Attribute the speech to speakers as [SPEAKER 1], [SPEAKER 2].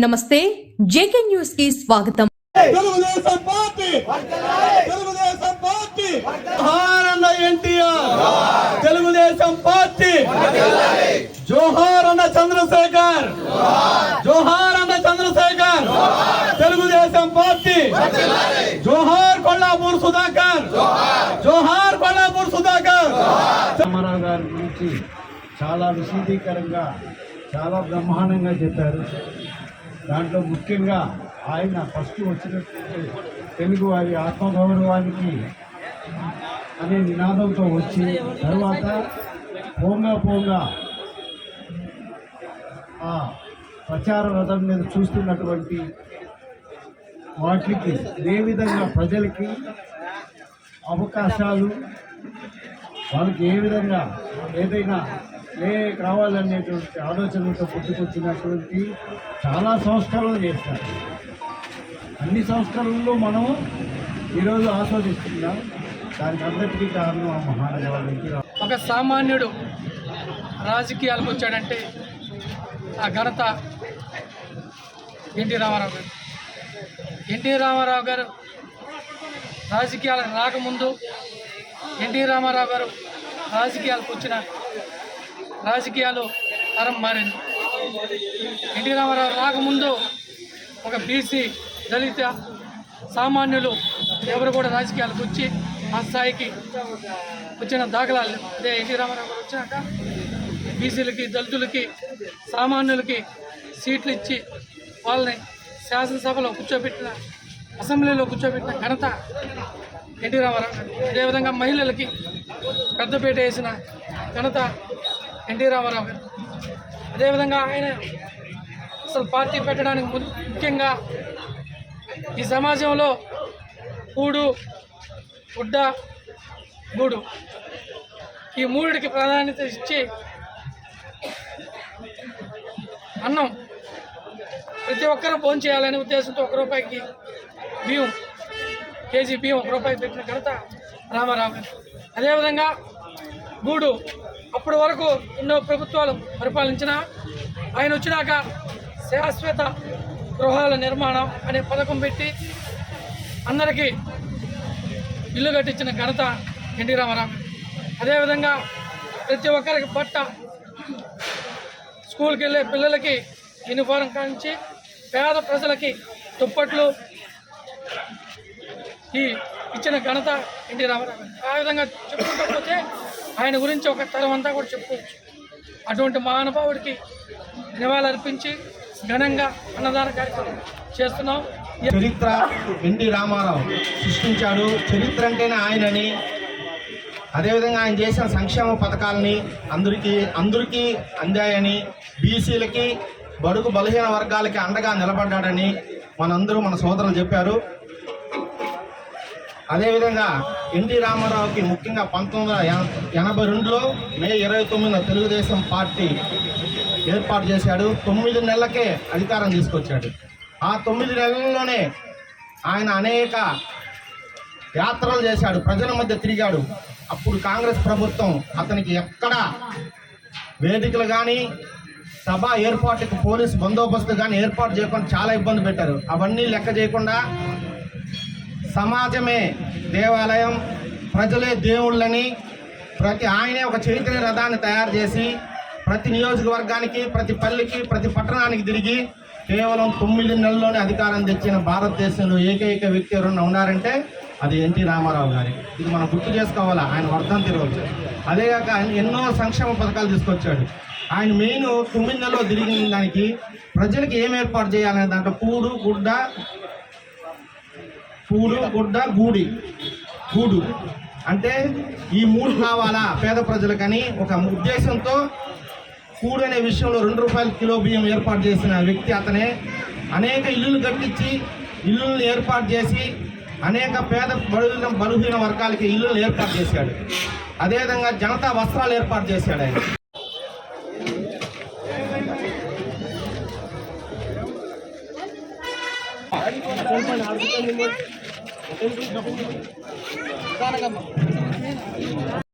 [SPEAKER 1] నమస్తే JK news కి స్వాగతం.
[SPEAKER 2] తెలుగుదేశం పార్టీ జోహార్ అన్న ఎన్టీఆర్, తెలుగుదేశం పార్టీ జోహార్ అన్న చంద్రశేఖర్, జోహార్ అన్న చంద్రశేఖర్, తెలుగుదేశం పార్టీ జోహార్ కొల్లాపూర్ సుధాకర్, జోహార్ కొల్లాపూర్ సుధాకర్.
[SPEAKER 3] రామారావు గారి గురించి చాలా విశదీకరంగా చాలా బ్రహ్మాండంగా చెప్పారు. దాంట్లో ముఖ్యంగా ఆయన ఫస్ట్ వచ్చినట్టు తెలుగు వారి ఆత్మగౌరవానికి అనే నినాదంతో వచ్చి తర్వాత పోంగా ఆ ప్రచార రథం మీద చూస్తున్నటువంటి వాటికి ఏ విధంగా ప్రజలకి అవకాశాలు, వాళ్ళకి ఏ విధంగా ఏదైనా కావాలనేటువంటి ఆలోచనలతో పుట్టుకొచ్చినటువంటి చాలా సంస్కరణలు చేస్తారు. అన్ని సంస్కరణలు మనం ఈరోజు ఆస్వాదిస్తున్నాం. దానికి అందరికీ కారణం ఆ మహానుభావుడికి.
[SPEAKER 4] ఒక సామాన్యుడు రాజకీయాలకు వచ్చాడంటే ఆ ఘనత ఎన్టీ రామారావు గారు. ఎన్టీ రామారావు గారు రాజకీయాలకు రాకముందు, ఎన్టీ రామారావు గారు రాజకీయాలకు వచ్చిన రాజకీయాలు తరం మారింది. ఎన్టీ రామారావు రాకముందు ఒక బీసీ, దళిత సామాన్యులు ఎవరు కూడా రాజకీయాలకు వచ్చి ఆ స్థాయికి వచ్చిన దాఖలాలు. అదే ఎన్టీ రామారావు గారు వచ్చినాక బీసీలకి, దళితులకి, సామాన్యులకి సీట్లు ఇచ్చి వాళ్ళని శాసనసభలో కూర్చోబెట్టిన, అసెంబ్లీలో కూర్చోబెట్టిన ఘనత ఎన్టీ రామారావు గారు. అదేవిధంగా మహిళలకి పెద్దపీట వేసిన ఘనత ఎన్టీ రామారావు గారు. అదేవిధంగా ఆయన అసలు పార్టీ పెట్టడానికి ముఖ్యంగా ఈ సమాజంలో కూడు, గుడ్డ, గూడు ఈ మూడిటికి ప్రాధాన్యత ఇచ్చి అన్నం ప్రతి ఒక్కరూ భోజనం చేయాలనే ఉద్దేశంతో ₹1 బియ్యం, కేజీ బియ్యం ₹1 పెట్టిన ఘనత రామారావు గారు. అదేవిధంగా గూడు, అప్పటి వరకు ఎన్నో ప్రభుత్వాలు పరిపాలించిన ఆయన వచ్చినాక శాశ్వత గృహాల నిర్మాణం అనే పథకం పెట్టి అందరికీ ఇల్లు కట్టించిన ఘనత ఎన్టీ రామారావు. అదేవిధంగా ప్రతి ఒక్కరికి బట్ట, స్కూల్కి వెళ్ళే పిల్లలకి యూనిఫారం కానించి పేద ప్రజలకి దుప్పట్లు ఇచ్చిన ఘనత ఎన్టీ రామారావు. ఆ విధంగా చెప్పుకుంటూ పోతే ఆయన గురించి ఒక తరం అంతా కూడా చెప్పుకోవచ్చు. అటువంటి మహానుభావుడికి నివాళులర్పించి ఘనంగా అన్నదాన కార్యక్రమం చేస్తున్నాం.
[SPEAKER 2] చరిత్ర ఎన్టీ రామారావు సృష్టించాడు. చరిత్ర అంటేనే ఆయనని, అదేవిధంగా ఆయన చేసిన సంక్షేమ పథకాలని అందరికీ అందాయని, బీసీలకి, బడుగు బలహీన వర్గాలకి అండగా నిలబడ్డాడని మనందరూ మన సోదరులు చెప్పారు. అదేవిధంగా ఎన్టీ రామారావుకి ముఖ్యంగా 1982లో మే 29న తెలుగుదేశం పార్టీ ఏర్పాటు చేశాడు. 9 నెలలకే అధికారం తీసుకొచ్చాడు. ఆ 9 నెలల్లోనే ఆయన అనేక యాత్రలు చేశాడు, ప్రజల మధ్య తిరిగాడు. అప్పుడు కాంగ్రెస్ ప్రభుత్వం అతనికి ఎక్కడ వేదికలు కానీ, సభ ఏర్పాటుకు పోలీసు బందోబస్తు కానీ ఏర్పాటు చేయకుండా చాలా ఇబ్బంది పెట్టారు. అవన్నీ లెక్క చేయకుండా సమాజమే దేవాలయం, ప్రజలే దేవుళ్ళని ఆయనే ఒక చైతన్య రథాన్ని తయారు చేసి ప్రతి నియోజకవర్గానికి, ప్రతి పల్లికి, ప్రతి పట్టణానికి తిరిగి కేవలం 9 నెలల్లోనే అధికారం తెచ్చిన భారతదేశంలో ఏకైక వ్యక్తి ఎవరన్నా ఉన్నారంటే అది ఎన్టీ రామారావు గారి. ఇది మనం గుర్తు చేసుకోవాలా. ఆయన వర్ధంతి రోజు. అదేగాక ఆయన ఎన్నో సంక్షేమ పథకాలు తీసుకొచ్చాడు. ఆయన మెయిన్ 9 నెలల్లో తిరిగిన దానికి ప్రజలకి ఏం ఏర్పాటు చేయాలనే దాంట్లో కూడు, గుడ్డ, గూడు అంటే ఈ 3 కావాలా పేద ప్రజలకని ఒక ఉద్దేశంతో కూడు అనే విషయంలో ₹2 కిలో బియ్యం ఏర్పాటు చేసిన వ్యక్తి అతనే. అనేక ఇల్లులు కట్టించి, ఇల్లులను ఏర్పాటు చేసి అనేక పేద బలహీన వర్గాలకి ఇల్లులను ఏర్పాటు చేశాడు. అదేవిధంగా జనతా వస్త్రాలు ఏర్పాటు చేశాడు ఆయన.